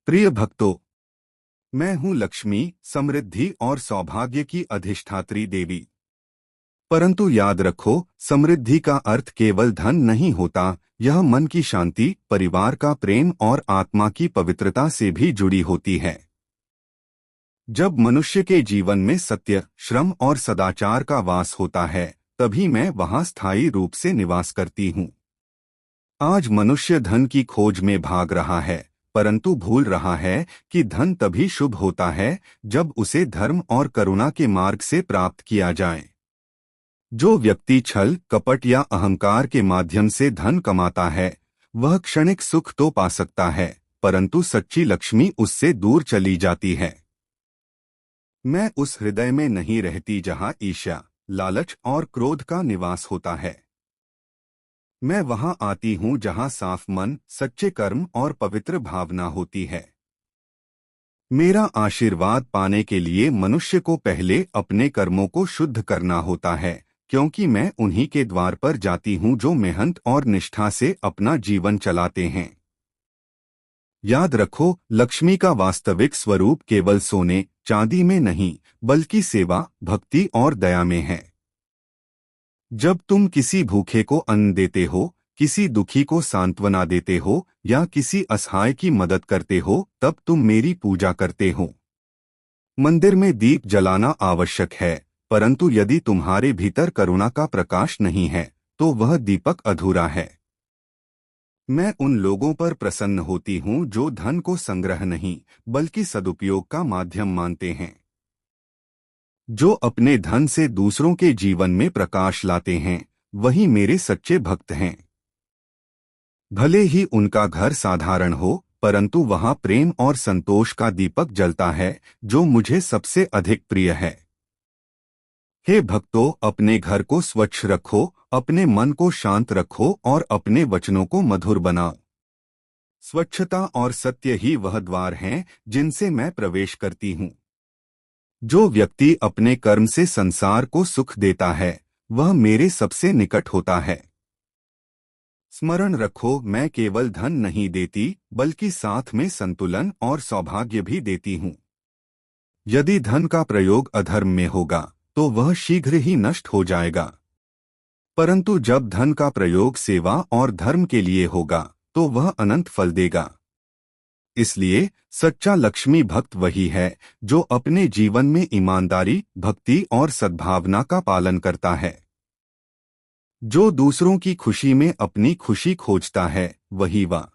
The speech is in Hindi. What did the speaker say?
प्रिय भक्तों, मैं हूँ लक्ष्मी, समृद्धि और सौभाग्य की अधिष्ठात्री देवी। परंतु याद रखो, समृद्धि का अर्थ केवल धन नहीं होता। यह मन की शांति, परिवार का प्रेम और आत्मा की पवित्रता से भी जुड़ी होती है। जब मनुष्य के जीवन में सत्य, श्रम और सदाचार का वास होता है, तभी मैं वहां स्थायी रूप से निवास करती हूँ। आज मनुष्य धन की खोज में भाग रहा है, परंतु भूल रहा है कि धन तभी शुभ होता है जब उसे धर्म और करुणा के मार्ग से प्राप्त किया जाए। जो व्यक्ति छल, कपट या अहंकार के माध्यम से धन कमाता है, वह क्षणिक सुख तो पा सकता है, परंतु सच्ची लक्ष्मी उससे दूर चली जाती है। मैं उस हृदय में नहीं रहती जहाँ ईर्ष्या, लालच और क्रोध का निवास होता है। मैं वहां आती हूँ जहां साफ मन, सच्चे कर्म और पवित्र भावना होती है। मेरा आशीर्वाद पाने के लिए मनुष्य को पहले अपने कर्मों को शुद्ध करना होता है, क्योंकि मैं उन्हीं के द्वार पर जाती हूँ जो मेहनत और निष्ठा से अपना जीवन चलाते हैं। याद रखो, लक्ष्मी का वास्तविक स्वरूप केवल सोने चांदी में नहीं, बल्कि सेवा, भक्ति और दया में है। जब तुम किसी भूखे को अन्न देते हो, किसी दुखी को सांत्वना देते हो या किसी असहाय की मदद करते हो, तब तुम मेरी पूजा करते हो। मंदिर में दीप जलाना आवश्यक है, परंतु यदि तुम्हारे भीतर करुणा का प्रकाश नहीं है, तो वह दीपक अधूरा है। मैं उन लोगों पर प्रसन्न होती हूँ जो धन को संग्रह नहीं, बल्कि सदुपयोग का माध्यम मानते हैं। जो अपने धन से दूसरों के जीवन में प्रकाश लाते हैं, वही मेरे सच्चे भक्त हैं। भले ही उनका घर साधारण हो, परंतु वहां प्रेम और संतोष का दीपक जलता है, जो मुझे सबसे अधिक प्रिय है। हे भक्तों, अपने घर को स्वच्छ रखो, अपने मन को शांत रखो और अपने वचनों को मधुर बनाओ। स्वच्छता और सत्य ही वह द्वार हैं जिनसे मैं प्रवेश करती हूँ। जो व्यक्ति अपने कर्म से संसार को सुख देता है, वह मेरे सबसे निकट होता है। स्मरण रखो, मैं केवल धन नहीं देती, बल्कि साथ में संतुलन और सौभाग्य भी देती हूँ। यदि धन का प्रयोग अधर्म में होगा, तो वह शीघ्र ही नष्ट हो जाएगा। परंतु जब धन का प्रयोग सेवा और धर्म के लिए होगा, तो वह अनंत फल देगा। इसलिए सच्चा लक्ष्मी भक्त वही है जो अपने जीवन में ईमानदारी, भक्ति और सद्भावना का पालन करता है। जो दूसरों की खुशी में अपनी खुशी खोजता है, वही वह